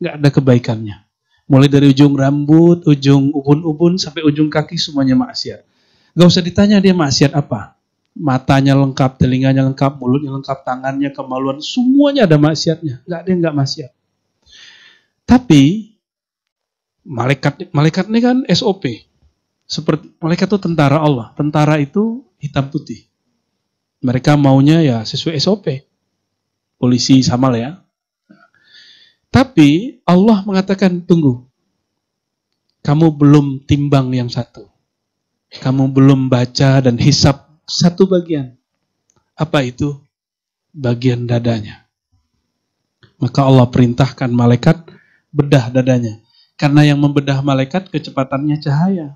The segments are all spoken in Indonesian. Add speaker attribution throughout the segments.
Speaker 1: nggak ada kebaikannya. Mulai dari ujung rambut, ujung ubun-ubun, sampai ujung kaki semuanya maksiat. Gak usah ditanya dia maksiat apa. Matanya lengkap, telinganya lengkap, mulutnya lengkap, tangannya, kemaluan, semuanya ada maksiatnya. Nggak ada yang nggak maksiat. Tapi malaikat ini kan SOP. Seperti malaikat itu tentara Allah. Tentara itu hitam putih. Mereka maunya ya sesuai SOP. Polisi sama lah ya. Tapi Allah mengatakan, tunggu. Kamu belum timbang yang satu. Kamu belum baca dan hisap satu bagian. Apa itu? Bagian dadanya. Maka Allah perintahkan malaikat bedah dadanya. Karena yang membedah malaikat kecepatannya cahaya.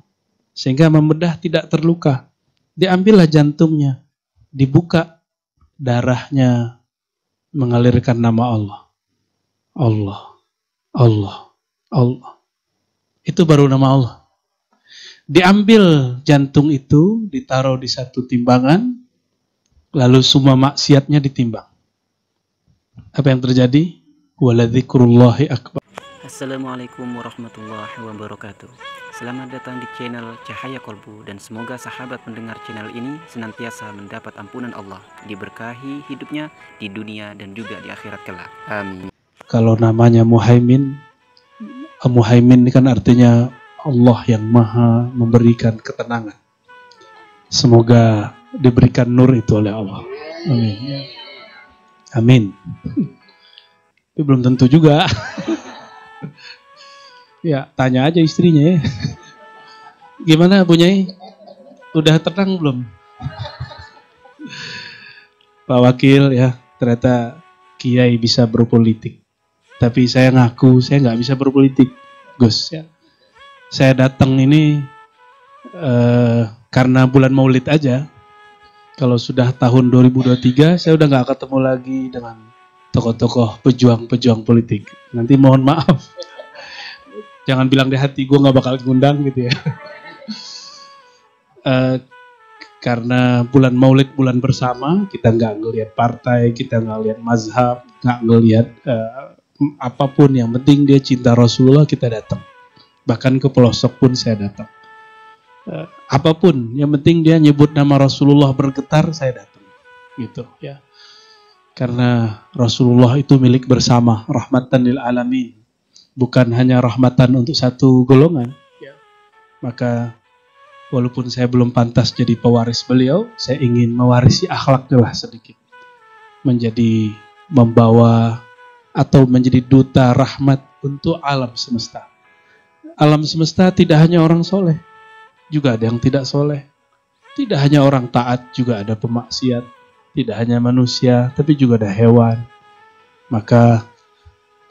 Speaker 1: Sehingga membedah tidak terluka. Diambillah jantungnya. Dibuka darahnya. Mengalirkan nama Allah. Allah, Allah, Allah. Itu baru nama Allah. Diambil jantung itu, ditaruh di satu timbangan, lalu semua maksiatnya ditimbang. Apa yang terjadi? Waladzikrullahi akbar.
Speaker 2: Assalamualaikum warahmatullahi wabarakatuh. Selamat datang di channel Cahaya Kolbu, dan semoga sahabat pendengar channel ini senantiasa mendapat ampunan Allah, diberkahi hidupnya di dunia dan juga di akhirat kelak. Amin.
Speaker 1: Kalau namanya Muhaimin, Muhaimin ini kan artinya Allah yang maha memberikan ketenangan. Semoga diberikan nur itu oleh Allah. Amin. Amin. Tapi belum tentu juga. Ya, tanya aja istrinya ya. Gimana Bu Nyai? Udah tenang belum? Pak Wakil ya, ternyata Kiai bisa berpolitik. Tapi saya ngaku saya nggak bisa berpolitik, Gus. Ya. Saya datang ini karena bulan Maulid aja. Kalau sudah tahun 2023, saya udah nggak ketemu lagi dengan tokoh-tokoh pejuang-pejuang politik. Nanti mohon maaf. Jangan bilang di hati gue nggak bakal ngundang gitu ya. Karena bulan Maulid bulan bersama, kita nggak ngelihat partai, kita nggak lihat mazhab, nggak ngelihat apapun, yang penting dia cinta Rasulullah, kita datang. Bahkan ke pelosok pun saya datang. Apapun, yang penting dia nyebut nama Rasulullah bergetar, saya datang. Gitu ya. Karena Rasulullah itu milik bersama, rahmatan lil alamin. Bukan hanya rahmatan untuk satu golongan. Ya. Maka walaupun saya belum pantas jadi pewaris beliau, saya ingin mewarisi akhlaknya sedikit. Menjadi membawa atau menjadi duta rahmat untuk alam semesta. Alam semesta tidak hanya orang soleh, juga ada yang tidak soleh. Tidak hanya orang taat, juga ada pemaksiat. Tidak hanya manusia, tapi juga ada hewan. Maka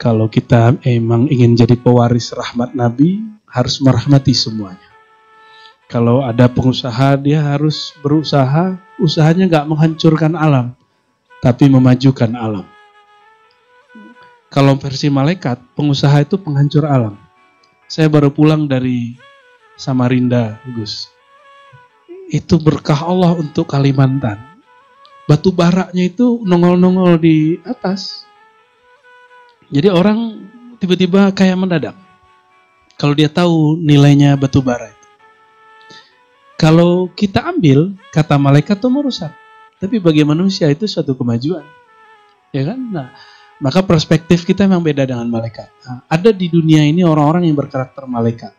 Speaker 1: kalau kita emang ingin jadi pewaris rahmat Nabi, harus merahmati semuanya. Kalau ada pengusaha, dia harus berusaha, usahanya nggak menghancurkan alam, tapi memajukan alam. Kalau versi malaikat, pengusaha itu penghancur alam. Saya baru pulang dari Samarinda, Gus. Itu berkah Allah untuk Kalimantan. Batu baranya itu nongol-nongol di atas. Jadi orang tiba-tiba kayak mendadak. Kalau dia tahu nilainya batu bara itu. Kalau kita ambil, kata malaikat itu merusak. Tapi bagi manusia itu suatu kemajuan. Ya kan? Nah, maka perspektif kita memang beda dengan malaikat. Nah, ada di dunia ini orang-orang yang berkarakter malaikat.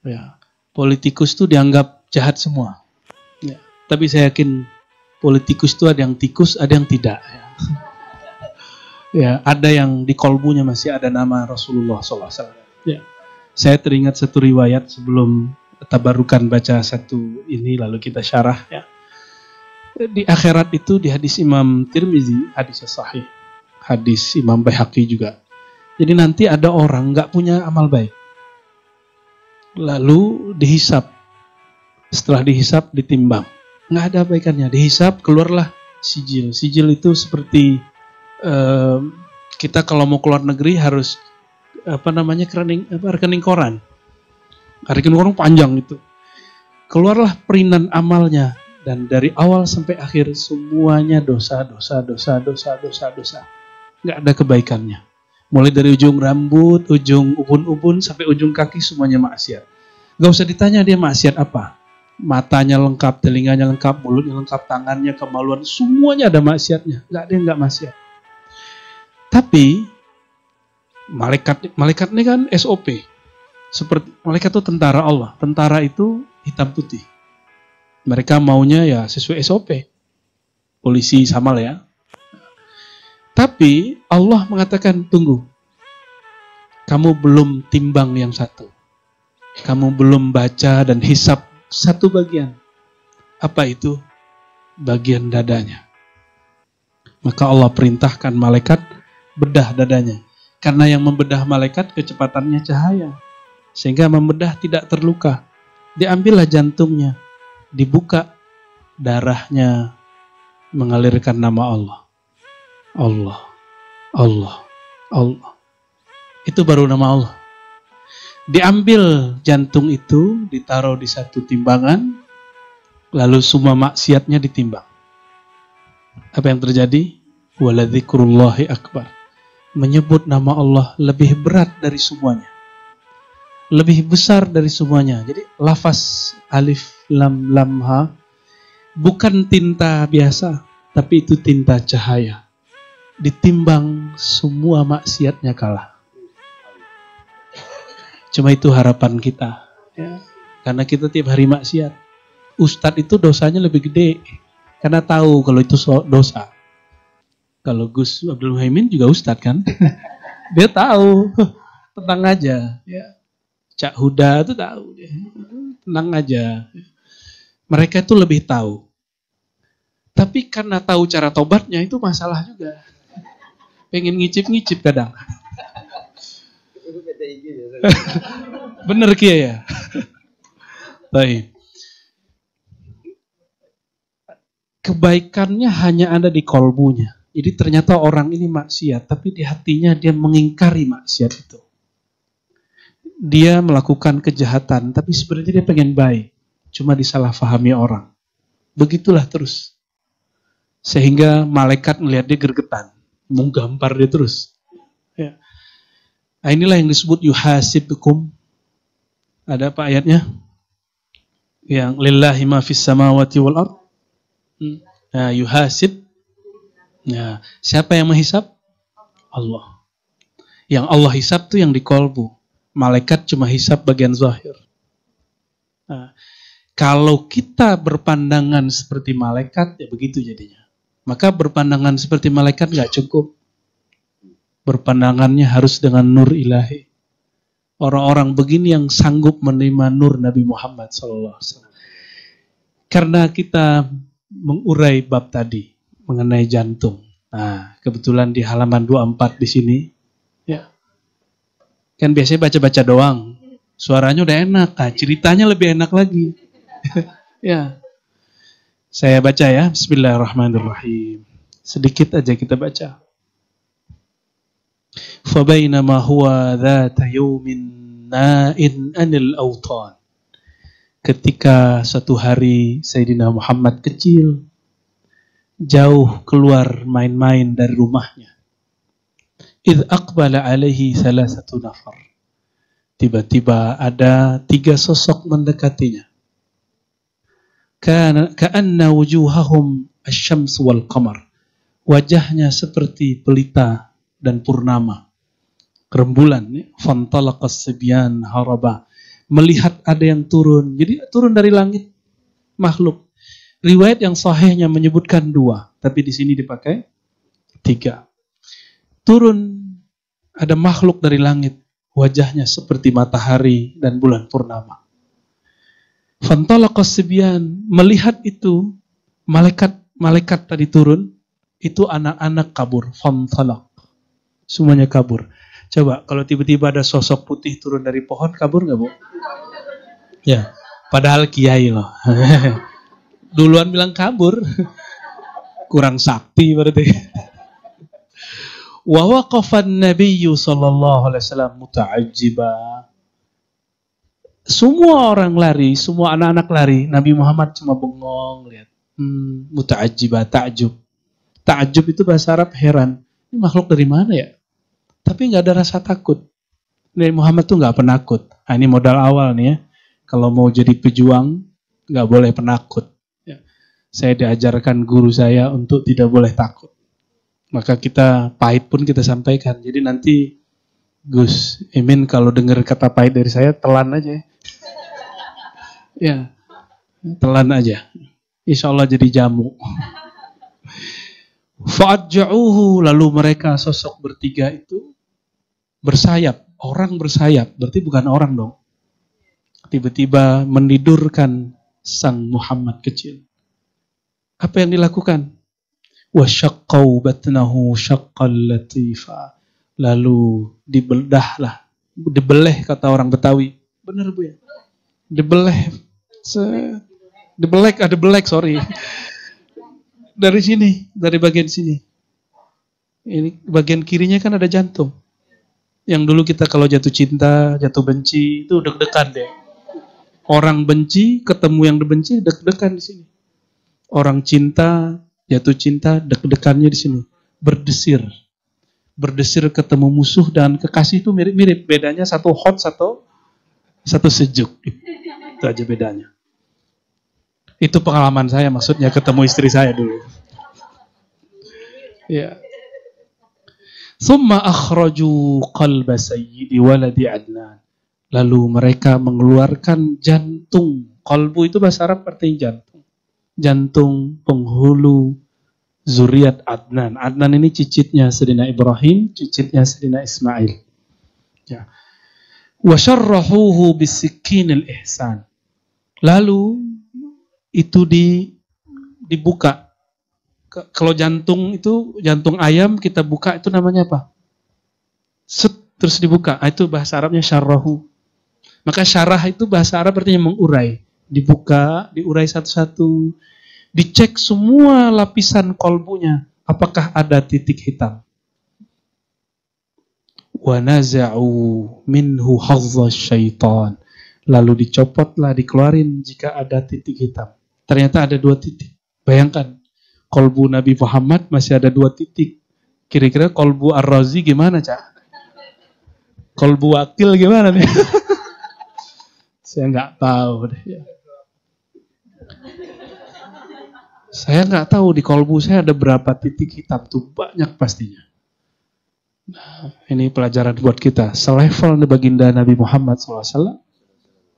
Speaker 1: Ya, politikus itu dianggap jahat semua. Ya, tapi saya yakin politikus itu ada yang tikus, ada yang tidak. Ya, ya, ada yang di kolbunya masih ada nama Rasulullah SAW. Ya, saya teringat satu riwayat sebelum tabarukan baca satu ini lalu kita syarah. Ya. Di akhirat itu di hadis Imam Tirmizi, hadisnya sahih. Hadis Imam Baihaqi juga. Jadi nanti ada orang nggak punya amal baik. Lalu dihisap. Setelah dihisap ditimbang. Nggak ada baikannya. Dihisap keluarlah sijil. Sijil itu seperti kita kalau mau keluar negeri harus rekening koran. Rekening koran panjang itu. Keluarlah perinan amalnya. Dan dari awal sampai akhir semuanya dosa. Nggak ada kebaikannya. Mulai dari ujung rambut, ujung ubun-ubun, sampai ujung kaki semuanya maksiat. Gak usah ditanya dia maksiat apa. Matanya lengkap, telinganya lengkap, mulutnya lengkap, tangannya, kemaluan, semuanya ada maksiatnya. Gak ada yang gak maksiat. Tapi malaikat ini kan SOP. Seperti malaikat itu tentara Allah. Tentara itu hitam putih. Mereka maunya ya sesuai SOP. Polisi sama lah ya. Tapi Allah mengatakan, tunggu. Kamu belum timbang yang satu. Kamu belum baca dan hisap satu bagian. Apa itu? Bagian dadanya. Maka Allah perintahkan malaikat bedah dadanya. Karena yang membedah malaikat kecepatannya cahaya. Sehingga membedah tidak terluka. Diambillah jantungnya. Dibuka darahnya. Mengalirkan nama Allah. Allah. Allah. Allah. Itu baru nama Allah. Diambil jantung itu, ditaruh di satu timbangan, lalu semua maksiatnya ditimbang. Apa yang terjadi? Waladzikrullahi akbar. Menyebut nama Allah lebih berat dari semuanya. Lebih besar dari semuanya. Jadi lafaz alif lam lam ha bukan tinta biasa, tapi itu tinta cahaya. Ditimbang semua maksiatnya kalah. Cuma itu harapan kita, ya. Karena kita tiap hari maksiat. Ustadz itu dosanya lebih gede, karena tahu kalau itu dosa. Kalau Gus Abdul Muhaimin juga ustadz kan, dia tahu, tenang aja. Ya. Cak Huda itu tahu, tenang aja. Mereka itu lebih tahu. Tapi karena tahu cara tobatnya itu masalah juga. Pengen ngicip-ngicip kadang. Bener Kia ya. Baik. Kebaikannya hanya ada di kolbunya. Jadi ternyata orang ini maksiat, tapi di hatinya dia mengingkari maksiat itu. Dia melakukan kejahatan, tapi sebenarnya dia pengen baik. Cuma disalahfahami orang. Begitulah terus. Sehingga malaikat melihat dia gergetan. Mau gampar dia terus. Ya. Nah, inilah yang disebut yuhasibukum. Ada apa ayatnya? Yang lillahi ma fis samawati wal ard. Nah, yuhasib. Nah, siapa yang menghisab? Allah. Yang Allah hisab tuh yang di kolbu. Malaikat cuma hisab bagian zahir. Nah, kalau kita berpandangan seperti malaikat, ya begitu jadinya. Maka berpandangan seperti malaikat nggak cukup. Berpandangannya harus dengan nur ilahi. Orang-orang begini yang sanggup menerima nur Nabi Muhammad SAW. Karena kita mengurai bab tadi mengenai jantung. Nah, kebetulan di halaman 24 di sini, ya, kan biasanya baca-baca doang. Suaranya udah enak, nah, ceritanya lebih enak lagi. Ya, saya baca ya. Bismillahirrahmanirrahim. Sedikit aja kita baca. فَبَيْنَمَا هُوَ ذَاتَ يَوْمٍ نَائٍ عَنِ الْأَوْطَانِ. Ketika suatu hari Sayyidina Muhammad kecil, jauh keluar main-main dari rumahnya. إِذْ أَقْبَلَ عَلَيْهِ ثَلَاثَةُ نَفَرٍ. Tiba-tiba ada 3 sosok mendekatinya. كَأَنَّ وُجُوهَهُمْ الشَّمْسُ وَالْقَمَرِ. Wajahnya seperti pelita dan purnama, rembulan. Fantalaqas sibyan haraba. Melihat ada yang turun. Jadi turun dari langit makhluk. Riwayat yang sahihnya menyebutkan 2, tapi di sini dipakai 3. Turun ada makhluk dari langit, wajahnya seperti matahari dan bulan purnama. Fantalaqas sibyan, melihat itu malaikat tadi turun, itu anak-anak kabur. Fantalaq. Semuanya kabur. Coba kalau tiba-tiba ada sosok putih turun dari pohon, kabur nggak, Bu? Ya, padahal kiai loh. Duluan bilang kabur. Kurang sakti berarti. Wa waqafa an-nabiyyu sallallahu alaihi wasallam muta'ajjiba. Semua orang lari, semua anak-anak lari. Nabi Muhammad cuma bengong lihat. Muta'ajjiba, ta'jub. Ta'jub itu bahasa Arab heran. Ini makhluk dari mana ya? tapi nggak ada rasa takut. Nabi Muhammad tuh nggak penakut. Nah, ini modal awal nih ya. Kalau mau jadi pejuang, nggak boleh penakut. Ya. Saya diajarkan guru saya untuk tidak boleh takut. Maka kita pahit pun kita sampaikan. Jadi nanti Gus Imin kalau dengar kata pahit dari saya, telan aja. Ya, telan aja. Insya Allah jadi jamu. Fa'adja'uhu, lalu mereka sosok bertiga itu bersayap. Orang bersayap, berarti bukan orang dong. Tiba-tiba menidurkan sang Muhammad kecil. Apa yang dilakukan? Wasyaqqau batnahu syaqqal latifa. Lalu dibeleh kata orang Betawi. Benar Bu ya? Dibelek, sorry. Dari sini, dari bagian sini. Ini bagian kirinya kan ada jantung. Yang dulu kita kalau jatuh cinta, jatuh benci, itu deg-degan deh. Orang benci ketemu yang dibenci, deg-degan di sini. Orang cinta, jatuh cinta, deg-degannya di sini. Berdesir ketemu musuh dan kekasih itu mirip-mirip. Bedanya satu hot, satu sejuk. Itu aja bedanya. Itu pengalaman saya, maksudnya ketemu istri saya dulu. Ya. Thumma akhraju qalba sayyidi waladi Adnan. Lalu mereka mengeluarkan jantung. Qalbu itu bahasa Arab artinya jantung. Jantung penghulu zuriat Adnan. Adnan ini cicitnya Sayyidina Ibrahim, cicitnya Sayyidina Ismail. Ya. Wa syarrahuhu bisikkinil ihsan. Lalu itu dibuka. Kalau jantung itu, jantung ayam kita buka itu namanya apa? Terus dibuka. Itu bahasa Arabnya syarrahu. Maka syarah itu bahasa Arab artinya mengurai. Dibuka, diurai satu-satu. Dicek semua lapisan kolbunya. Apakah ada titik hitam? Wa naza'u minhu hazzaz syaitan. Lalu dicopotlah, dikeluarin jika ada titik hitam. Ternyata ada 2 titik. Bayangkan. Kolbu Nabi Muhammad masih ada 2 titik. Kira-kira kolbu Ar-Razi gimana, Cak? Kolbu Wakil gimana nih? Saya nggak tahu deh. Saya nggak tahu di kolbu saya ada berapa titik hitam tuh, banyak pastinya. Nah, ini pelajaran buat kita. Selevel baginda Nabi Muhammad SAW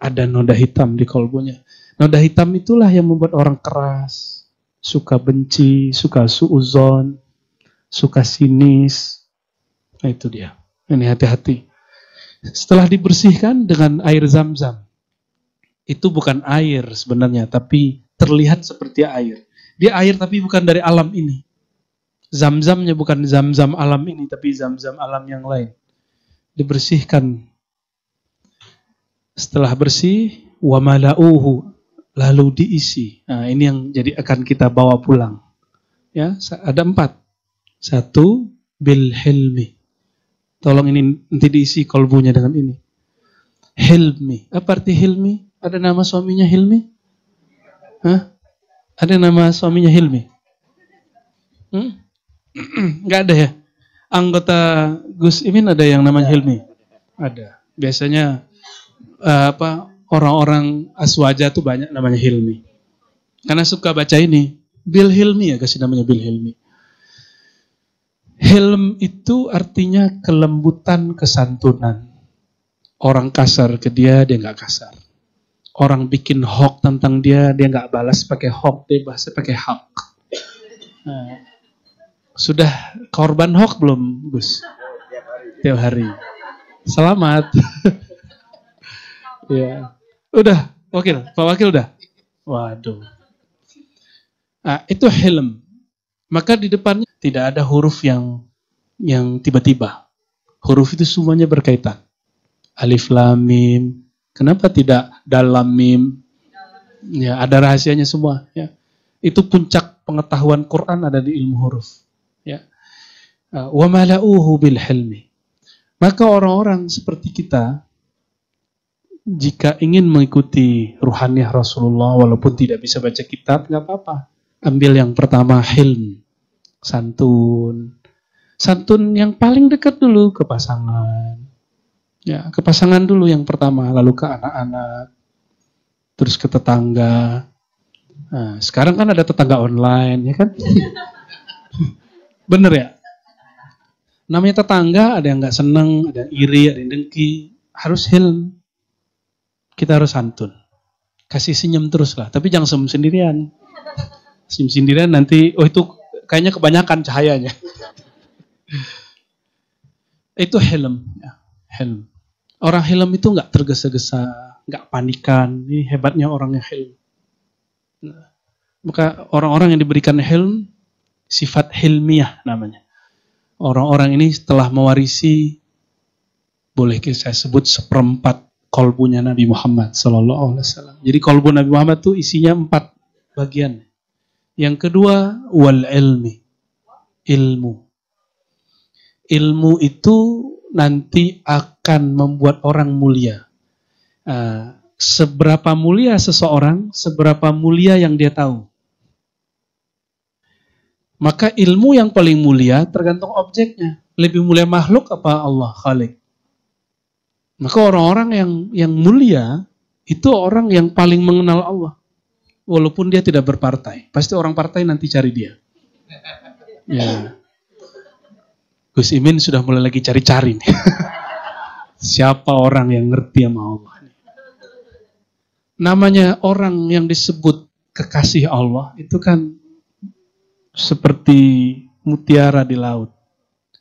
Speaker 1: ada noda hitam di kolbunya. Noda hitam itulah yang membuat orang keras. Suka benci, suka suuzon, suka sinis. Nah itu dia. Ini hati-hati. Setelah dibersihkan dengan air Zam-Zam. Itu bukan air sebenarnya, tapi terlihat seperti air. Dia air tapi bukan dari alam ini. Zam-Zamnya bukan Zam-Zam alam ini, tapi Zam-Zam alam yang lain. Dibersihkan. Setelah bersih, wa mala'uhu, lalu diisi. Nah, ini yang jadi akan kita bawa pulang. Ya, ada 4. 1 bil hilmi. Tolong ini nanti diisi kolbunya dengan ini. Hilmi. Apa arti Hilmi? Ada nama suaminya Hilmi? Hah? Ada nama suaminya Hilmi? Nggak ada ya? Anggota Gus Imin ada yang namanya Hilmi? Ada. Biasanya orang-orang Aswaja tuh banyak namanya Hilmi. Karena suka baca ini. Bil Hilmi ya, kasih namanya Bil Hilmi. Hilm itu artinya kelembutan, kesantunan. Orang kasar ke dia nggak kasar. Orang bikin hoax tentang dia nggak balas pakai hoax, dia bahasa pakai hak. Nah, sudah korban hoax belum, Gus? Tiap hari. Selamat. Ya. Udah, Wakil. Pak Wakil udah? Waduh. Nah, itu hilm. Maka di depannya tidak ada huruf yang tiba-tiba. Huruf itu semuanya berkaitan. Alif, lam, mim. Kenapa tidak dalam mim? Ya, ada rahasianya semua. Ya. Itu puncak pengetahuan Quran ada di ilmu huruf. Ya. Wa mala'uhu bil hilmi. Maka orang-orang seperti kita, jika ingin mengikuti ruhaniah Rasulullah, walaupun tidak bisa baca kitab, nggak apa-apa. Ambil yang pertama, hilm, santun. Santun yang paling dekat dulu ke pasangan. Ya, ke pasangan dulu yang pertama, lalu ke anak-anak, terus ke tetangga. Nah, sekarang kan ada tetangga online, ya kan? Bener ya? Namanya tetangga, ada yang nggak seneng, ada yang iri, ada yang dengki. Harus hilm. Kita harus santun. Kasih senyum terus lah, tapi jangan senyum sendirian. Senyum sendirian nanti, oh itu kayaknya kebanyakan cahayanya. Itu hilm. Ya, hilm. Orang hilm itu nggak tergesa-gesa, nggak panikan. Ini hebatnya orang yang hilm. Nah, maka orang-orang yang diberikan hilm, sifat hilmiah namanya. Orang-orang ini setelah mewarisi, boleh saya sebut seperempat kolbunya Nabi Muhammad SAW. Jadi kolbu Nabi Muhammad itu isinya 4 bagian. Yang kedua, wal ilmi. Ilmu. Ilmu itu nanti akan membuat orang mulia. Seberapa mulia seseorang, seberapa mulia yang dia tahu. Maka ilmu yang paling mulia tergantung objeknya. Lebih mulia makhluk apa Allah Khalik? Maka orang-orang yang mulia itu orang yang paling mengenal Allah. Walaupun dia tidak berpartai. Pasti orang partai nanti cari dia. Ya. Gus Imin sudah mulai lagi cari-cari nih. Siapa orang yang ngerti sama Allah? Namanya orang yang disebut kekasih Allah itu kan seperti mutiara di laut.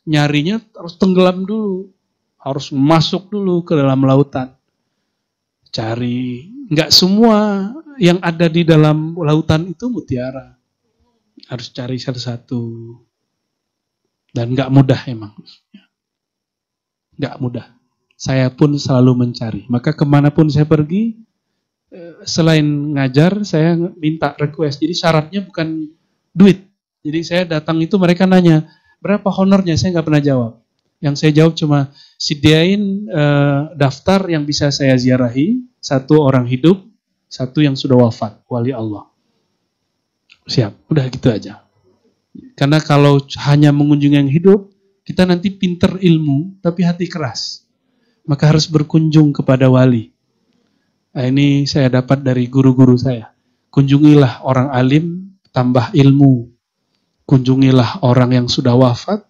Speaker 1: Nyarinya harus tenggelam dulu. Harus masuk dulu ke dalam lautan. Cari. Nggak semua yang ada di dalam lautan itu mutiara. Harus cari satu-satu. Dan nggak mudah emang. Nggak mudah. Saya pun selalu mencari. Maka kemanapun saya pergi, selain ngajar, saya minta request. Jadi syaratnya bukan duit. Jadi saya datang itu mereka nanya, berapa honornya? Saya nggak pernah jawab. Yang saya jawab cuma, sediain daftar yang bisa saya ziarahi. 1 orang hidup, 1 yang sudah wafat, wali Allah. Siap, udah gitu aja. Karena kalau hanya mengunjungi yang hidup, kita nanti pinter ilmu, tapi hati keras. Maka harus berkunjung kepada wali. Nah, ini saya dapat dari guru-guru saya. Kunjungilah orang alim, tambah ilmu. Kunjungilah orang yang sudah wafat,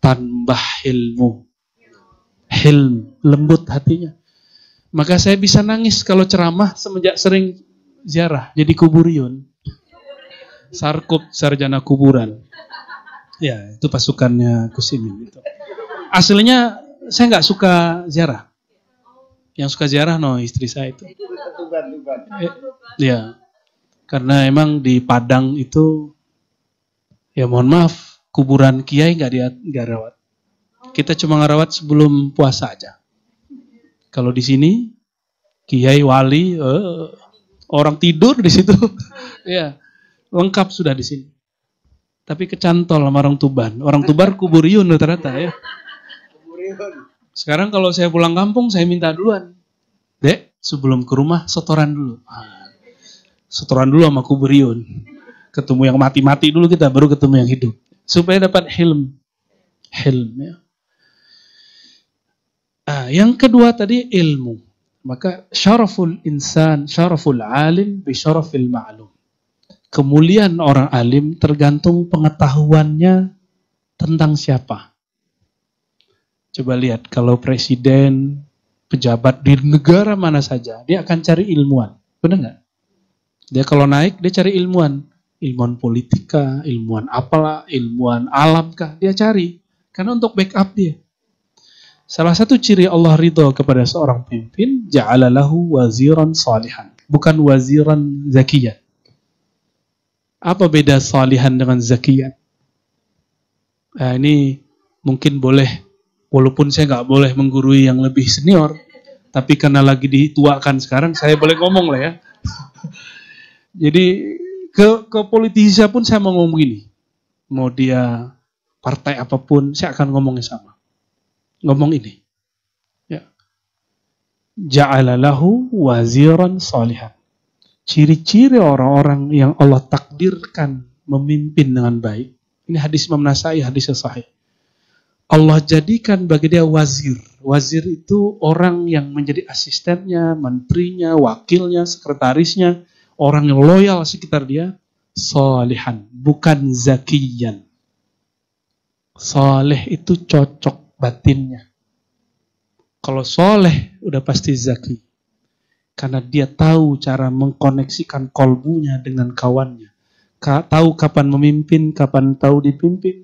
Speaker 1: tambah ilmu. Hilm, lembut hatinya. Maka saya bisa nangis kalau ceramah semenjak sering ziarah, jadi kuburiyun. Sarkup, sarjana kuburan. Ya, itu pasukannya Gus Imin. Gitu. Aslinya saya nggak suka ziarah. Yang suka ziarah istri saya itu. Ya, karena emang di Padang itu, ya mohon maaf, kuburan kiai nggak rawat. Kita cuma ngerawat sebelum puasa aja. Kalau di sini, kiai wali, orang tidur di situ. Ya. Lengkap sudah di sini. Tapi kecantol sama orang Tuban. Orang Tuban kuburiyun ternyata ya. Sekarang kalau saya pulang kampung, saya minta duluan. Dek, sebelum ke rumah, setoran dulu. Setoran dulu sama kuburiyun. Ketemu yang mati-mati dulu kita, baru ketemu yang hidup. Supaya dapat hilm. Hilm ya. Yang kedua tadi ilmu. Maka syaraful insan, syaraful alim, bi syarafil ma'lum. Kemuliaan orang alim tergantung pengetahuannya tentang siapa. Coba lihat, kalau presiden, pejabat di negara mana saja, dia akan cari ilmuwan. Benar nggak? Dia kalau naik, dia cari ilmuwan. Ilmuwan politika, ilmuwan apalah, ilmuwan alam kah, dia cari. Karena untuk backup dia. Salah satu ciri Allah ridho kepada seorang pemimpin, ja'ala lahu waziran salihan. Bukan waziran zakiyan. Apa beda salihan dengan zakiyan? Nah, ini mungkin boleh, walaupun saya nggak boleh menggurui yang lebih senior, tapi karena lagi dituakan sekarang, saya boleh ngomong lah ya. Jadi ke politisi pun saya mau ngomong gini. Mau dia partai apapun, saya akan ngomongnya sama. Ngomong ini. Ya. Ja'ala lahu waziran salihan. Ciri-ciri orang-orang yang Allah takdirkan memimpin dengan baik. Ini hadis Imam Nasai, hadis yang sahih. Allah jadikan bagi dia wazir. Wazir itu orang yang menjadi asistennya, menterinya, wakilnya, sekretarisnya, orang yang loyal sekitar dia, salihan, bukan zakiyan. Saleh itu cocok batinnya. Kalau soleh udah pasti zaki. Karena dia tahu cara mengkoneksikan kolbunya dengan kawannya. Tahu kapan memimpin, kapan tahu dipimpin.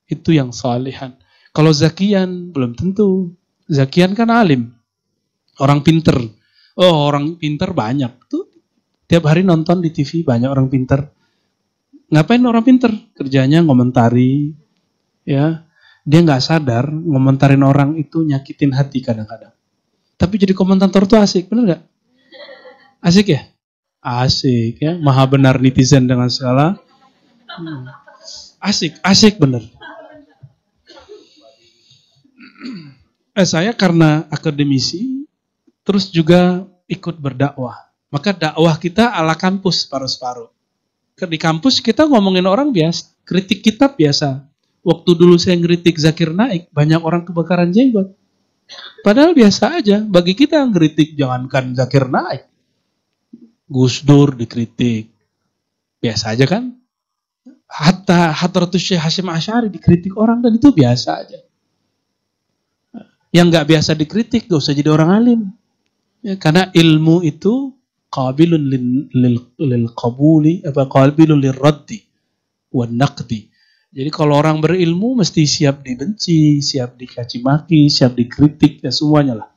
Speaker 1: Itu yang salihan. Kalau zakian belum tentu. Zakian kan alim. Orang pinter. Oh, orang pinter banyak. Tuh, tiap hari nonton di TV banyak orang pinter. Ngapain orang pinter? Kerjanya ngomentari. Ya, dia nggak sadar ngomentarin orang itu nyakitin hati kadang-kadang. Tapi jadi komentator tuh asik, bener nggak? Asik ya? Asik ya. Maha benar netizen dengan segala. Asik bener. Saya karena akademisi, terus juga ikut berdakwah. Maka dakwah kita ala kampus paruh-paruh. Di kampus kita ngomongin orang biasa, kritik kitab biasa. Waktu dulu saya ngeritik Zakir Naik, banyak orang kebakaran jenggot. Padahal biasa aja, bagi kita yang ngeritik jangankan Zakir Naik. Gus Dur dikritik, biasa aja kan? Hatta Hadratus Syekh Hasyim Asy'ari dikritik orang dan itu biasa aja. Yang nggak biasa dikritik gak usah jadi orang alim. Ya, karena ilmu itu qabilun lil qabuli, qabilun lil raddi wan naqdi. Jadi kalau orang berilmu mesti siap dibenci, siap dicaci maki, siap dikritik, ya semuanya lah.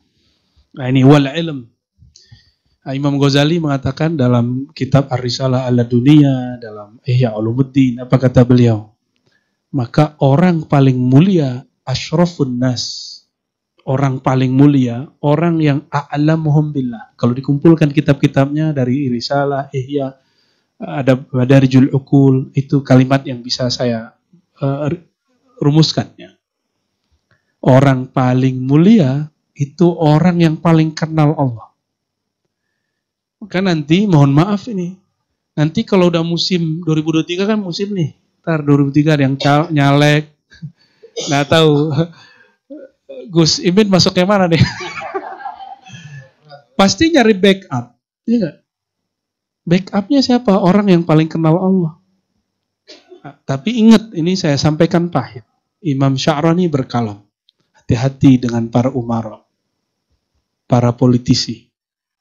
Speaker 1: Nah ini wal ilm. Nah, Imam Ghazali mengatakan dalam kitab Ar-Risalah Al-Dunia, dalam Ihya Ulumuddin, apa kata beliau? Maka orang paling mulia, asyrafun nas. Orang paling mulia, orang yang a'lamuhum billah. Kalau dikumpulkan kitab-kitabnya dari Risalah, Ihya, ada Madarijul Uqul, itu kalimat yang bisa saya rumuskannya. Orang paling mulia itu orang yang paling kenal Allah. Maka nanti mohon maaf ini. Nanti kalau udah musim 2023 kan musim nih. Ntar 2023 ada yang nyalek. Nggak tahu. Gus Imin masuk yang mana deh? Pasti nyari backup. Iya nggak? Backupnya siapa? Orang yang paling kenal Allah. Nah, tapi ingat, ini saya sampaikan pahit. Imam Sya'rani berkalam. Hati-hati dengan para umara. Para politisi.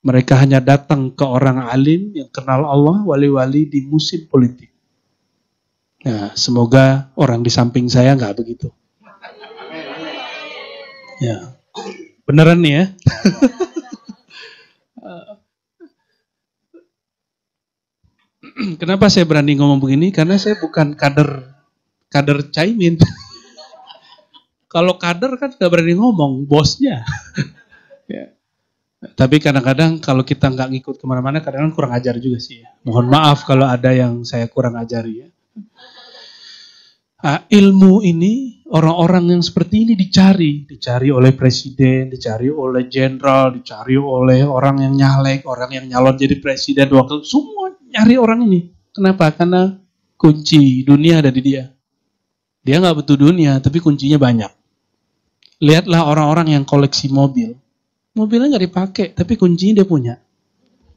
Speaker 1: Mereka hanya datang ke orang alim yang kenal Allah, wali-wali di musim politik. Nah, semoga orang di samping saya nggak begitu. Ya, beneran nih ya. Kenapa saya berani ngomong begini? Karena saya bukan kader Caimin. Kalau kader kan nggak berani ngomong, bosnya. Ya. Tapi kadang-kadang kalau kita nggak ngikut kemana-mana, kadang-kadang kurang ajar juga sih. Ya. Mohon maaf kalau ada yang saya kurang ajari ya. Ilmu ini, orang-orang yang seperti ini dicari oleh presiden, dicari oleh jenderal, dicari oleh orang yang nyalek, orang yang nyalon jadi presiden, wakil, semua nyari orang ini. Kenapa? Karena kunci dunia ada di dia. Dia nggak butuh dunia, tapi kuncinya banyak. Lihatlah orang-orang yang koleksi mobil. Mobilnya nggak dipakai, tapi kuncinya dia punya.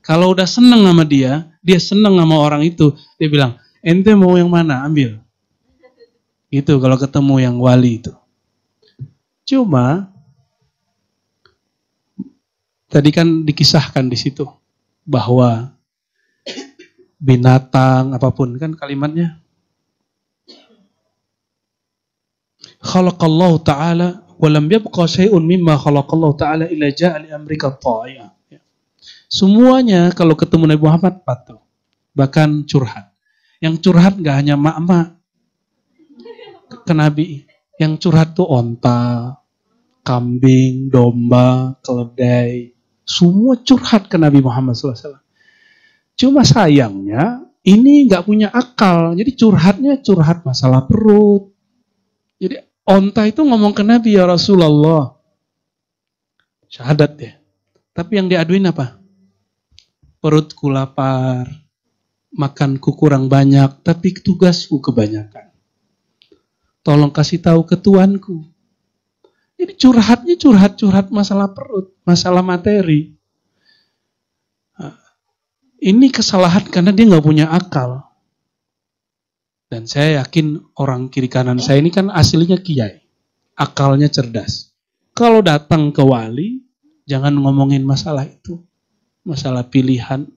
Speaker 1: Kalau udah seneng sama dia seneng sama orang itu, dia bilang, ente mau yang mana? Ambil. Gitu kalau ketemu yang wali itu. Cuma tadi kan dikisahkan di situ bahwa binatang apapun kan kalimatnya khalaqallahu ta'ala wa lam yabqa syai'un mimma khalaqallahu ta'ala illa ja'a li amrika ta'iyah. Semuanya kalau ketemu Nabi Muhammad patuh. Bahkan curhat. Yang curhat enggak hanya mak-mak ke Nabi, yang curhat tuh onta, kambing, domba, keledai, semua curhat ke Nabi Muhammad SAW. Cuma sayangnya ini nggak punya akal, jadi curhatnya curhat masalah perut. Jadi onta itu ngomong ke Nabi, ya Rasulullah, syahadat ya. Tapi yang diaduin apa? Perutku lapar, makanku kurang banyak, tapi tugasku kebanyakan. Tolong kasih tahu ke tuanku. Jadi curhatnya curhat masalah perut, masalah materi. Ini kesalahan karena dia nggak punya akal. Dan saya yakin orang kiri kanan saya ini kan aslinya kiai. Akalnya cerdas. Kalau datang ke wali, jangan ngomongin masalah itu. Masalah pilihan,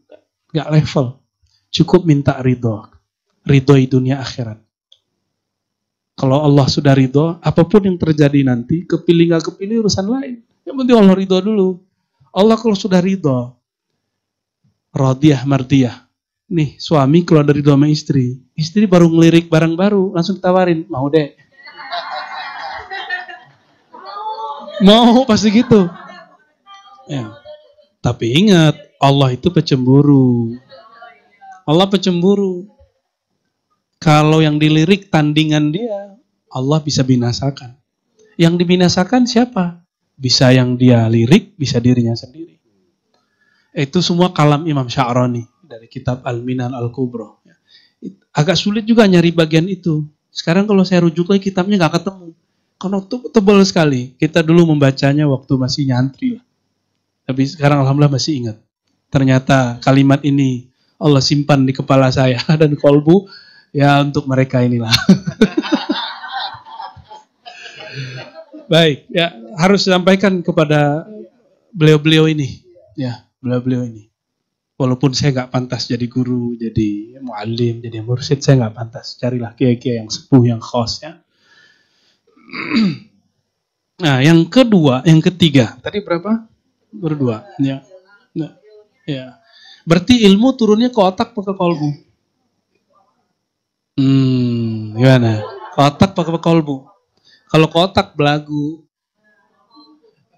Speaker 1: nggak level. Cukup minta ridho. Ridhoi dunia akhirat. Kalau Allah sudah ridho, apapun yang terjadi nanti, kepilih nggak kepilih urusan lain. Yang penting Allah ridho dulu. Allah kalau sudah ridho, radiyah mardiyah. Nih, suami keluar dari dua sama istri. Istri baru ngelirik barang baru, langsung tawarin, mau deh. Mau, pasti gitu. Ya. Tapi ingat, Allah itu pecemburu. Allah pecemburu. Kalau yang dilirik tandingan dia, Allah bisa binasakan. Yang dibinasakan siapa? Bisa yang dia lirik, bisa dirinya sendiri. Itu semua kalam Imam Sya'rani dari kitab Al-Minan Al-Kubra. Agak sulit juga nyari bagian itu. Sekarang kalau saya rujuk lagi kitabnya nggak ketemu. Karena tebal sekali. Kita dulu membacanya waktu masih nyantri lah. Tapi sekarang alhamdulillah masih ingat. Ternyata kalimat ini Allah simpan di kepala saya dan kolbu ya untuk mereka inilah. Baik, ya harus disampaikan kepada beliau-beliau ini. Ya. Beliau ini. Walaupun saya nggak pantas jadi guru, jadi muallim, jadi mursyid, saya nggak pantas. Carilah kiai-kiai yang sepuh, yang khos ya. Nah, yang ketiga. Tadi berapa? Berdua. Ya. Nah, ya. Berarti ilmu turunnya ke otak atau ke kolbu? Gimana? Ke otak atau ke kolbu? Kalau ke otak belagu.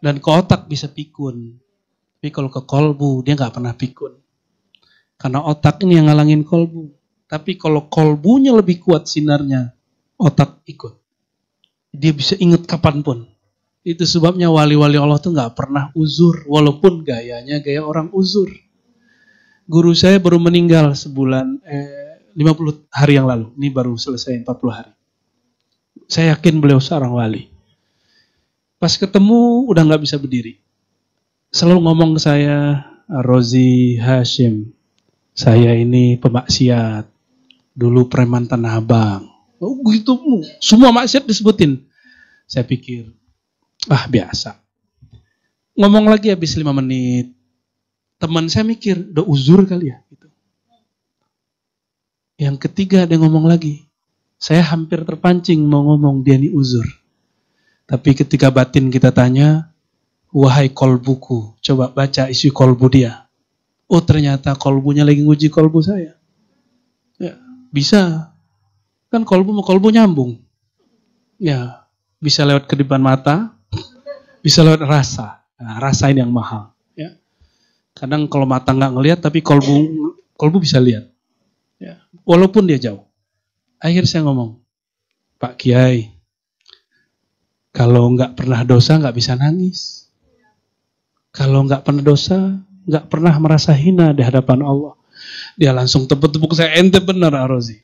Speaker 1: Dan ke otak bisa pikun. Tapi kalau ke kolbu, dia nggak pernah pikun. Karena otak ini yang ngalangin kolbu. Tapi kalau kolbunya lebih kuat sinarnya, otak ikut. Dia bisa ingat kapanpun. Itu sebabnya wali-wali Allah tuh nggak pernah uzur. Walaupun gayanya gaya orang uzur. Guru saya baru meninggal 50 hari yang lalu. Ini baru selesai 40 hari. Saya yakin beliau seorang wali. Pas ketemu, udah nggak bisa berdiri. Selalu ngomong ke saya, Rozi Hashim, saya ini pemaksiat, dulu preman Tanah Abang. Oh gitu, semua maksiat disebutin. Saya pikir, biasa. Ngomong lagi habis 5 menit, teman saya mikir, udah uzur kali ya. Gitu. Yang ketiga dia ngomong lagi, saya hampir terpancing mau ngomong dia ini uzur. Tapi ketika batin kita tanya, wahai kolbuku, coba baca isi kolbu dia. Oh ternyata kolbunya lagi nguji kolbu saya. Ya, bisa. Kan kolbu sama kolbu nyambung. Ya, bisa lewat kedipan mata, bisa lewat rasa. Nah, rasa ini yang mahal. Ya. Kadang kalau mata nggak ngelihat, tapi kolbu bisa lihat. Ya. Walaupun dia jauh. Akhirnya saya ngomong, Pak Kiai, kalau nggak pernah dosa nggak bisa nangis. Kalau nggak pernah dosa, nggak pernah merasa hina di hadapan Allah. Dia langsung tepuk-tepuk saya, ente benar Rozi.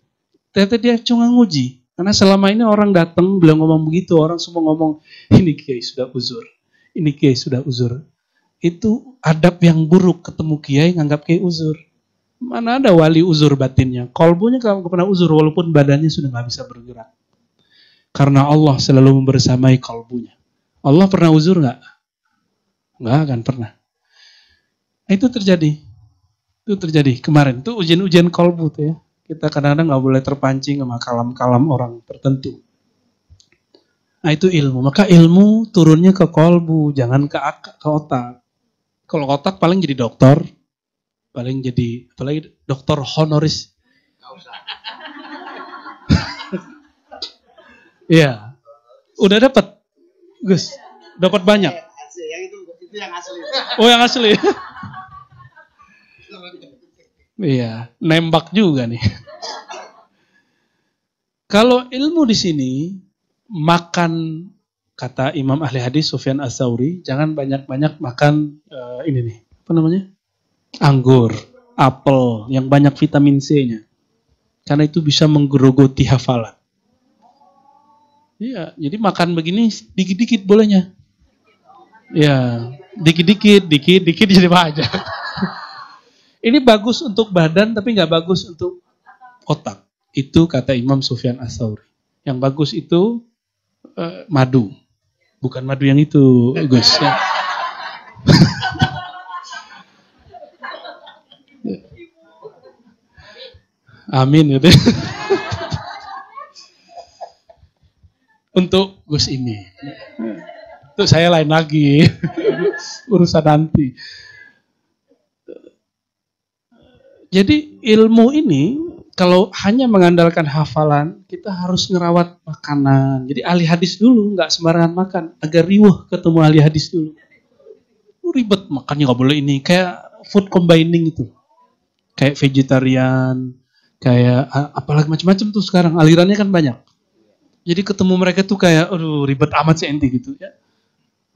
Speaker 1: Ternyata dia cuma nguji. Karena selama ini orang datang, beliau ngomong begitu, orang semua ngomong, ini kiai sudah uzur. Ini kiai sudah uzur. Itu adab yang buruk, ketemu kiai nganggap kiai uzur. Mana ada wali uzur batinnya. Kolbunya nggak pernah uzur, walaupun badannya sudah nggak bisa bergerak. Karena Allah selalu membersamai kolbunya. Allah pernah uzur nggak? Nggak akan pernah. Itu terjadi kemarin. Itu ujian-ujian kolbu tuh ya. Kita kadang-kadang nggak boleh terpancing sama kalam-kalam orang tertentu. Nah itu ilmu. Maka ilmu turunnya ke kolbu, jangan ke otak. Kalau otak paling jadi dokter, apalagi dokter honoris. Iya. Udah dapat, Gus. Dapat banyak.
Speaker 3: Itu yang asli.
Speaker 1: Oh yang asli. Iya, nembak juga nih. Kalau ilmu di sini makan, kata Imam ahli hadis Sufyan Ats-Tsauri, jangan banyak-banyak makan ini nih, apa namanya? Anggur, apel yang banyak vitamin C-nya. Karena itu bisa menggerogoti hafalan. Iya, jadi makan begini dikit-dikit bolehnya. Ya, dikit-dikit jadi aja. Ini bagus untuk badan tapi nggak bagus untuk otak. Itu kata Imam Sufyan Ats-Tsauri. Yang bagus itu madu. Bukan madu yang itu, Gus. Ya. Amin gitu. Untuk Gus ini. Untuk saya lain lagi. Urusan nanti. Jadi ilmu ini kalau hanya mengandalkan hafalan, kita harus ngerawat makanan. Jadi ahli hadis dulu, nggak sembarangan makan. Agar riuh ketemu ahli hadis dulu. Ribet makannya nggak boleh ini. Kayak food combining itu. Kayak vegetarian, kayak apalagi macam-macam tuh sekarang. Alirannya kan banyak. Jadi ketemu mereka tuh kayak, aduh ribet amat sih ente gitu ya.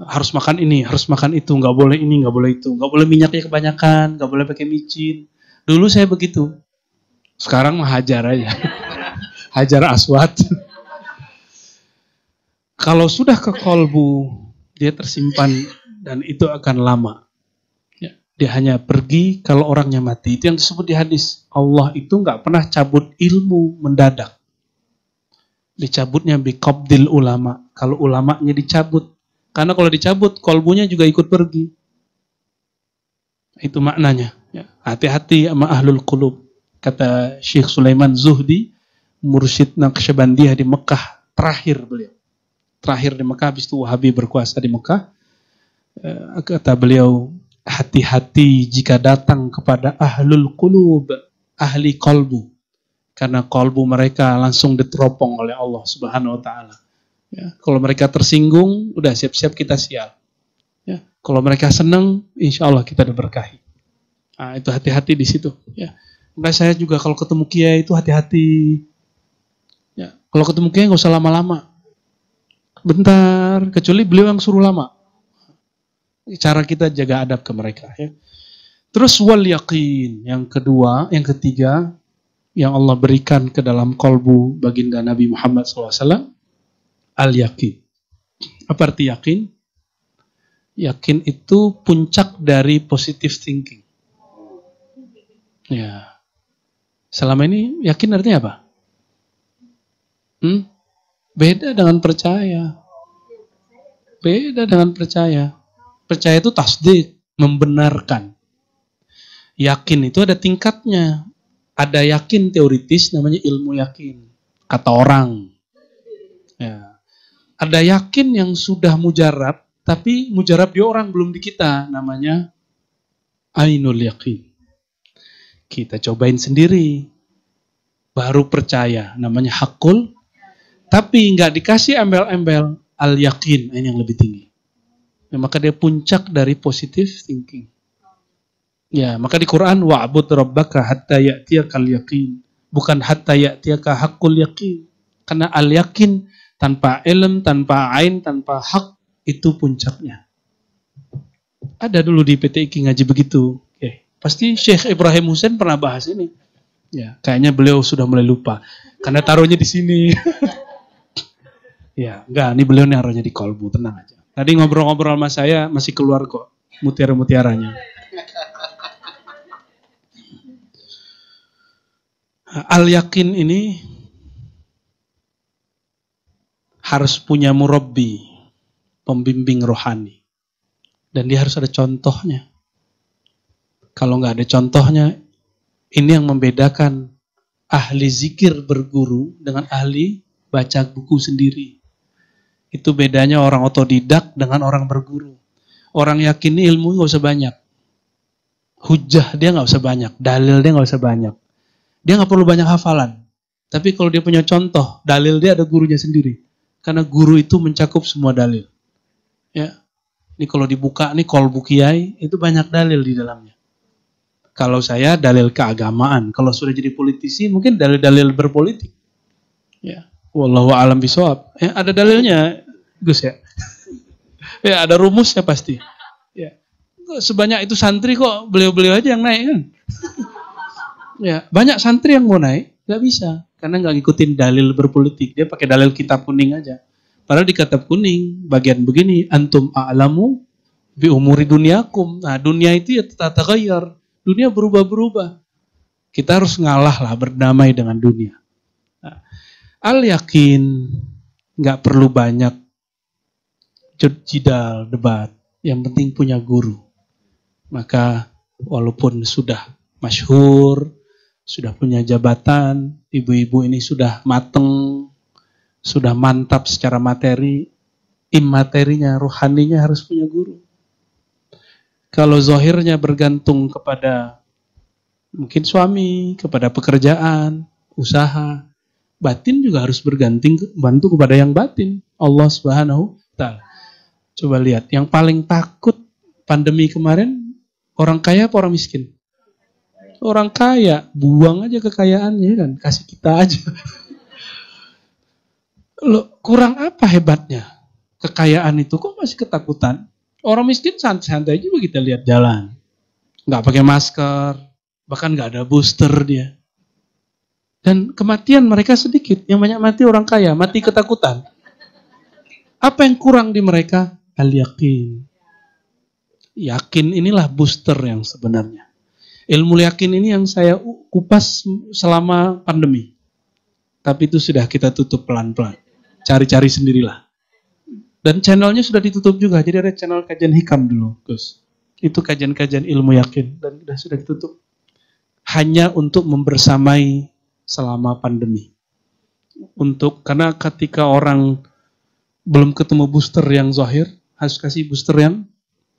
Speaker 1: Harus makan ini, harus makan itu, nggak boleh ini, nggak boleh itu, nggak boleh minyaknya kebanyakan, nggak boleh pakai micin. Dulu saya begitu, sekarang mah hajar aja, hajar aswad. Kalau sudah ke kolbu, dia tersimpan dan itu akan lama. Ya, dia hanya pergi kalau orangnya mati. Itu yang disebut di hadis. Allah itu nggak pernah cabut ilmu mendadak. Dicabutnya biqabdil ulama. Kalau ulamanya dicabut. Karena kalau dicabut, kolbunya juga ikut pergi. Itu maknanya. Ya. Hati-hati sama ahlul qulub. Kata Syekh Sulaiman Zuhdi, mursyid Naqsyabandiyah di Mekah, terakhir beliau. Terakhir di Mekah, habis itu Wahabi berkuasa di Mekah. Kata beliau, hati-hati jika datang kepada ahlul qulub, ahli kolbu. Karena kolbu mereka langsung diteropong oleh Allah Subhanahu wa Ta'ala. Ya, kalau mereka tersinggung, udah siap-siap kita sial. Ya, kalau mereka senang, insya Allah kita diberkahi. Nah, itu hati-hati di situ. Ya, makanya saya juga kalau ketemu kiai itu hati-hati. Ya, kalau ketemu kiai nggak usah lama-lama, bentar. Kecuali beliau yang suruh lama. Cara kita jaga adab ke mereka. Ya. Terus wal yaqin, yang kedua, yang ketiga. Yang Allah berikan ke dalam kolbu baginda Nabi Muhammad SAW, al-yakin. Apa arti yakin? Yakin itu puncak dari positive thinking. Ya. Selama ini yakin artinya apa? Beda dengan percaya. Beda dengan percaya. Percaya itu tasdik, membenarkan. Yakin itu ada tingkatnya. Ada yakin teoritis, namanya ilmu yakin. Kata orang. Ya. Ada yakin yang sudah mujarab, tapi mujarab di orang, belum di kita. Namanya ainul yakin. Kita cobain sendiri. Baru percaya. Namanya hakul. Tapi nggak dikasih embel-embel. Al-yakin, ini yang lebih tinggi. Ya, maka dia puncak dari positive thinking. Ya, maka di Quran wa'bud rabbaka hatta ya'tiyakal yaqin. Bukan hatta ya'tiyaka haqqul yaqin. Karena al-yakin tanpa ilm, tanpa ain, tanpa hak itu puncaknya. Ada dulu di PTIQ ngaji begitu. Oke. Pasti Syekh Ibrahim Husain pernah bahas ini. Ya, kayaknya beliau sudah mulai lupa karena taruhnya di sini. Ya, enggak, ini beliau naruhnya di kolbu, tenang aja. Tadi ngobrol-ngobrol sama saya masih keluar kok mutiara-mutiaranya. Al-yakin ini harus punya murabbi, pembimbing rohani. Dan dia harus ada contohnya. Kalau nggak ada contohnya, ini yang membedakan ahli zikir berguru dengan ahli baca buku sendiri. Itu bedanya orang otodidak dengan orang berguru. Orang yakin ilmu nggak usah banyak. Hujah dia nggak usah banyak. Dalil dia nggak usah banyak. Dia nggak perlu banyak hafalan. Tapi kalau dia punya contoh, dalil dia ada gurunya sendiri. Karena guru itu mencakup semua dalil. Ya, ini kalau dibuka, nih kolbu kiai, itu banyak dalil di dalamnya. Kalau saya dalil keagamaan. Kalau sudah jadi politisi, mungkin dalil-dalil berpolitik. Ya, wallahu a'lam bishawab. Ya, ada dalilnya, Gus ya. Ya, ada rumusnya pasti. Ya, sebanyak itu santri kok beliau-beliau aja yang naik kan. Ya, banyak santri yang mau naik, nggak bisa. Karena nggak ngikutin dalil berpolitik. Dia pakai dalil kitab kuning aja. Padahal di kitab kuning bagian begini, antum a'lamu bi umuri dunyakum. Nah, dunia itu ya tataghayyar. Dunia berubah-berubah. Kita harus ngalah lah, berdamai dengan dunia. Nah, al-yakin nggak perlu banyak jidal, debat. Yang penting punya guru. Maka walaupun sudah masyhur, sudah punya jabatan, ibu-ibu ini sudah mateng, sudah mantap secara materi, imaterinya, rohaninya harus punya guru. Kalau zahirnya bergantung kepada mungkin suami, kepada pekerjaan, usaha, batin juga harus bantu kepada yang batin, Allah Subhanahu wa Ta'ala. Coba lihat, yang paling takut pandemi kemarin orang kaya apa orang miskin? Orang kaya, buang aja kekayaannya kan, kasih kita aja. Loh, kurang apa hebatnya? Kekayaan itu kok masih ketakutan? Orang miskin santai-santai juga kita lihat jalan. Nggak pakai masker, bahkan nggak ada booster dia. Dan kematian mereka sedikit, yang banyak mati orang kaya, mati ketakutan. Apa yang kurang di mereka? Al-yakin. Yakin inilah booster yang sebenarnya. Ilmu yakin ini yang saya kupas selama pandemi. Tapi itu sudah kita tutup pelan-pelan. Cari-cari sendirilah. Dan channelnya sudah ditutup juga. Jadi ada channel kajian hikam dulu, Gus. Itu kajian-kajian ilmu yakin. Dan sudah ditutup. Hanya untuk membersamai selama pandemi. Karena ketika orang belum ketemu booster yang zahir, harus kasih booster yang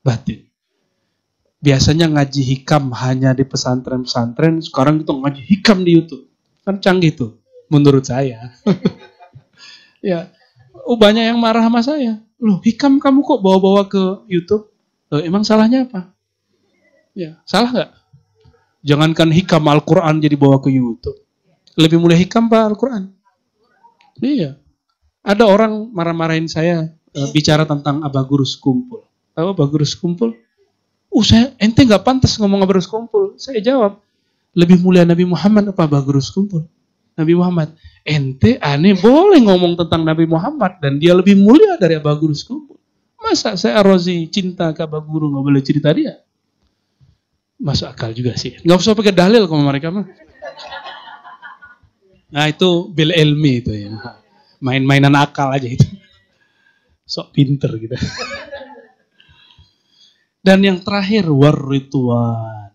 Speaker 1: batin. Biasanya ngaji hikam hanya di pesantren-pesantren, sekarang itu ngaji hikam di YouTube. Kan canggih tuh, menurut saya. Ya, banyak yang marah sama saya. Loh, hikam kamu kok bawa-bawa ke YouTube? Loh, emang salahnya apa? Ya, salah nggak? Jangankan hikam Al-Quran jadi bawa ke YouTube. Lebih mulia hikam Pak Al-Quran. Iya. Ada orang marah-marahin saya bicara tentang Abagurus Kumpul. Tahu Abagurus Kumpul? Ente nggak pantas ngomong Abagurus Kumpul. Saya jawab, lebih mulia Nabi Muhammad apa Abagurus Kumpul? Nabi Muhammad. Ente aneh boleh ngomong tentang Nabi Muhammad dan dia lebih mulia dari Abagurus Kumpul. Masa saya Rozi cinta ke Abaguru nggak boleh cerita dia? Masuk akal juga sih. Nggak usah pakai dalil kalau mereka mah. Nah itu bil ilmi itu ya. Main-mainan akal aja itu. Sok pinter gitu. Dan yang terakhir, war-ridwan.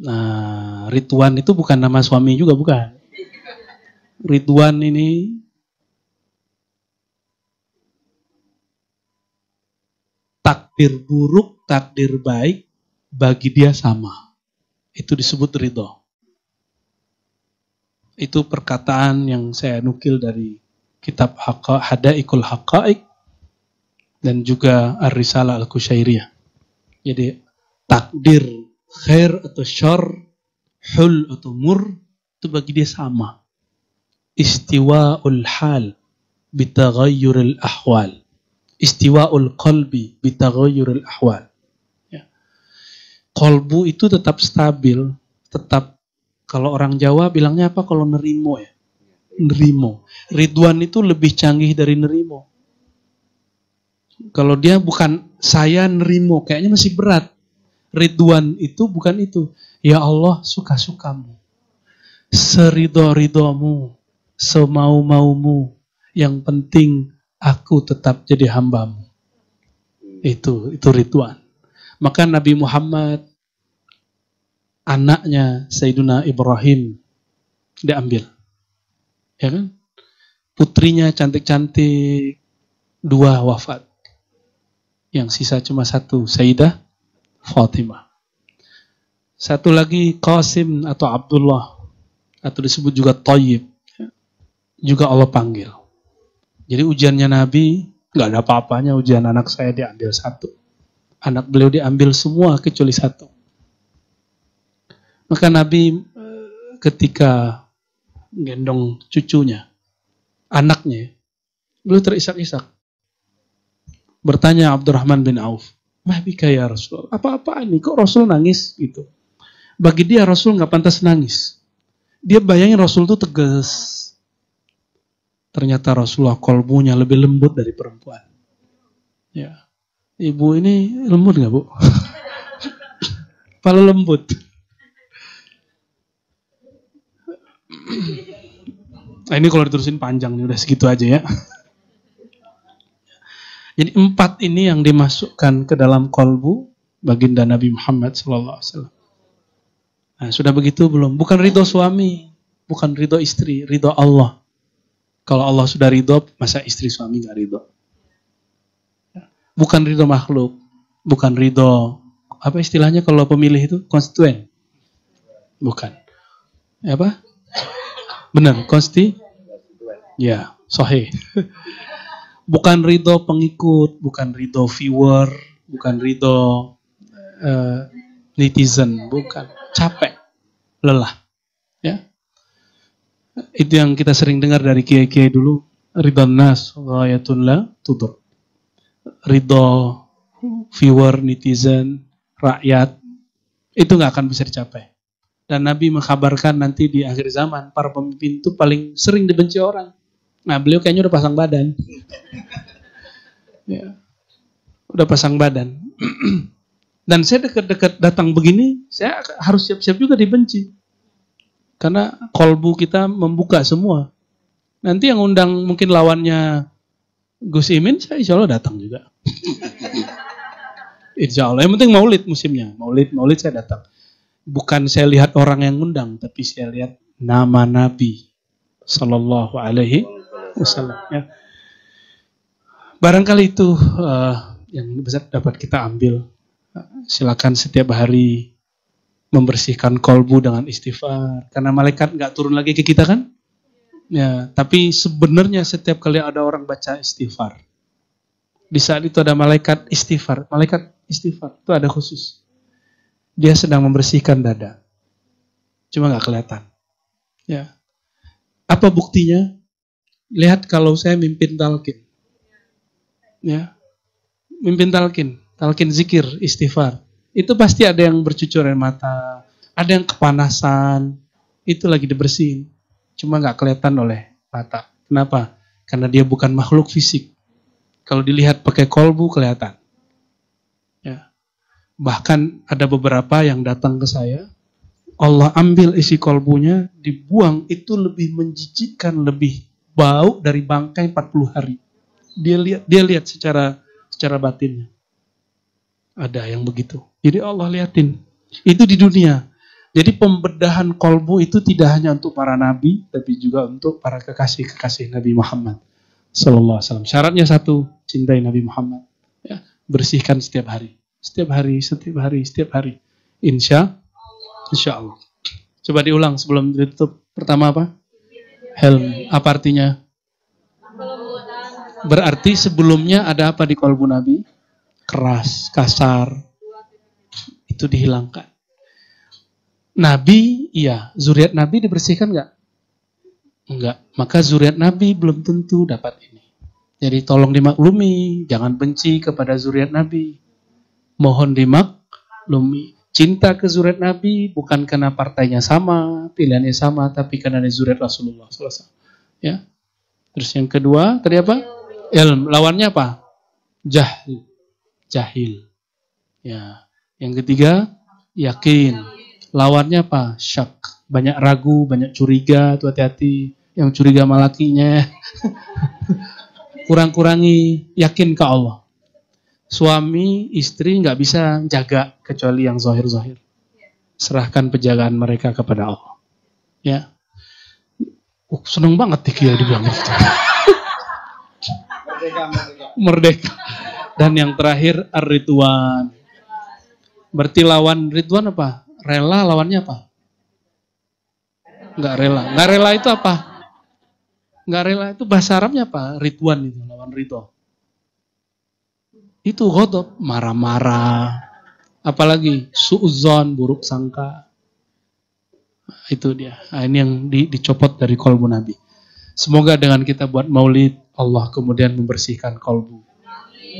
Speaker 1: Nah, Ridwan itu bukan nama suami juga, bukan. Ridwan ini takdir buruk, takdir baik, bagi dia sama. Itu disebut ridho. Itu perkataan yang saya nukil dari kitab Hadaikul Haqa'iq dan juga Ar-Risalah Al-Qusyairiyah. Jadi takdir khair atau syar, hul atau mur, itu bagi dia sama. Istiwa'ul hal bitaghayyuril ahwal. Istiwa'ul qalbi bitaghayyuril ahwal. Ya. Qalbu itu tetap stabil, tetap, kalau orang Jawa bilangnya apa kalau nerimo ya? Nerimo. Ridwan itu lebih canggih dari nerimo. Kalau dia bukan saya nerimo, kayaknya masih berat. Ridwan itu bukan itu. Ya Allah, suka-sukamu. Seridho-ridhomu. Semau-maumu. Yang penting aku tetap jadi hambamu. Itu Ridwan. Maka Nabi Muhammad, anaknya Sayyiduna Ibrahim diambil. Ya kan? Putrinya cantik-cantik, 2 wafat. Yang sisa cuma 1, Sayyidah Fatimah. Satu lagi Qasim atau Abdullah, atau disebut juga Thayyib. Juga Allah panggil. Jadi ujiannya Nabi, nggak ada apa-apanya ujian anak saya diambil 1. Anak beliau diambil semua kecuali 1. Maka Nabi ketika gendong cucunya, anaknya, beliau terisak-isak. Bertanya Abdurrahman bin Auf, "Mahbika ya Rasul? Apa-apaan nih? Kok Rasul nangis?" Gitu. Bagi dia Rasul nggak pantas nangis. Dia bayangin Rasul itu tegas. Ternyata Rasulullah kolbunya lebih lembut dari perempuan. Ya, ibu ini lembut nggak, Bu? Paling lembut. Nah, ini kalau diterusin panjang nih, udah segitu aja ya. Jadi 4 ini yang dimasukkan ke dalam kolbu baginda Nabi Muhammad SAW. Nah, sudah begitu belum? Bukan ridho suami, bukan ridho istri, ridho Allah. Kalau Allah sudah ridho, masa istri suami nggak ridho? Bukan ridho makhluk, bukan ridho, apa istilahnya kalau pemilih itu? Konstituen? Bukan. Apa? Benar, Ya, sahih. Bukan ridho pengikut, bukan ridho viewer, bukan ridho netizen, bukan. Capek, lelah. Ya, itu yang kita sering dengar dari kiai-kiai dulu. Ridho nas, ghayatun la tudur. Ridho viewer, netizen, rakyat, itu nggak akan bisa dicapai. Dan Nabi mengkabarkan nanti di akhir zaman para pemimpin itu paling sering dibenci orang. Nah, beliau kayaknya udah pasang badan. Ya, udah pasang badan. Dan saya dekat-dekat datang begini, saya harus siap-siap juga dibenci. Karena kolbu kita membuka semua. Nanti yang undang mungkin lawannya Gus Imin, saya insya Allah datang juga. Insya Allah. Yang penting maulid musimnya. Maulid saya datang. Bukan saya lihat orang yang undang, tapi saya lihat nama Nabi Sallallahu Alaihi Wasallam. Ya. Barangkali itu yang besar dapat kita ambil. Silakan setiap hari membersihkan kolbu dengan istighfar. Karena malaikat nggak turun lagi ke kita kan? Ya, tapi sebenarnya setiap kali ada orang baca istighfar, di saat itu ada malaikat istighfar. Malaikat istighfar itu ada khusus. Dia sedang membersihkan dada. Cuma nggak kelihatan. Ya. Apa buktinya? Lihat kalau saya mimpin talqin. Ya. Mimpin talqin zikir, istighfar. Itu pasti ada yang bercucur air mata, ada yang kepanasan, itu lagi dibersihin. Cuma nggak kelihatan oleh mata. Kenapa? Karena dia bukan makhluk fisik. Kalau dilihat pakai kolbu kelihatan. Ya. Bahkan ada beberapa yang datang ke saya, Allah ambil isi kolbunya, dibuang, itu lebih menjijikkan, lebih bau dari bangkai 40 hari. Dia lihat secara batinnya. Ada yang begitu. Jadi Allah liatin. Itu di dunia. Jadi pembedahan kolbu itu tidak hanya untuk para nabi, tapi juga untuk para kekasih-kekasih Nabi Muhammad Sallallahu Alaihi Wasallam. Syaratnya satu, cintai Nabi Muhammad. Ya, bersihkan setiap hari. Setiap hari. Insya Allah. Coba diulang sebelum ditutup. Pertama apa? Helm. Apa artinya? Berarti sebelumnya ada apa di kolbu Nabi? Keras, kasar. Itu dihilangkan. Nabi, iya. Zuriat Nabi dibersihkan nggak? Enggak. Maka zuriat Nabi belum tentu dapat ini. Jadi tolong dimaklumi. Jangan benci kepada zuriat Nabi. Mohon dimaklumi. Cinta ke zuriat Nabi bukan karena partainya sama, pilihannya sama, tapi karena zuriat Rasulullah SAW. Ya. Terus yang kedua, tadi apa? Ilm. Lawannya apa? Jahil. Ya. Yang ketiga, yakin. Lawannya apa? Syak. Banyak ragu, banyak curiga, tuh hati-hati. Yang curiga sama lakinya. Kurang-kurangi, yakin ke Allah. Suami, istri nggak bisa jaga kecuali yang zahir-zahir. Serahkan penjagaan mereka kepada Allah. Ya. Seneng banget Kiai dibilang gitu. Merdeka. Dan yang terakhir ar-ridwan. Berarti lawan ridwan apa? Rela, lawannya apa? Nggak rela. Nggak rela itu apa? Nggak rela itu bahasa Arabnya apa? Ridwan itu, lawan ridho. Itu ghadab, marah-marah. Apalagi su'udzon, buruk sangka. Itu dia. Nah, ini yang dicopot dari kolbu Nabi. Semoga dengan kita buat maulid, Allah kemudian membersihkan kolbu.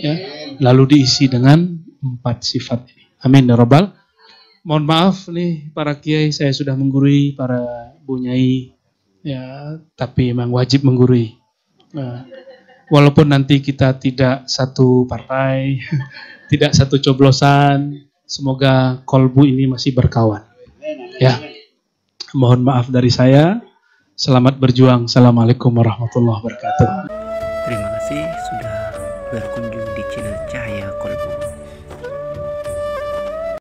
Speaker 1: Ya. Lalu diisi dengan 4 sifat ini. Amin ya Rabbal. Mohon maaf nih para kiai, saya sudah menggurui para bunyai. Ya, tapi memang wajib menggurui. Nah, walaupun nanti kita tidak satu partai, tidak satu coblosan, semoga kolbu ini masih berkawan. Ya, mohon maaf dari saya. Selamat berjuang. Assalamualaikum warahmatullahi wabarakatuh.
Speaker 2: Terima kasih sudah berkunjung di channel Cahaya Kolbu.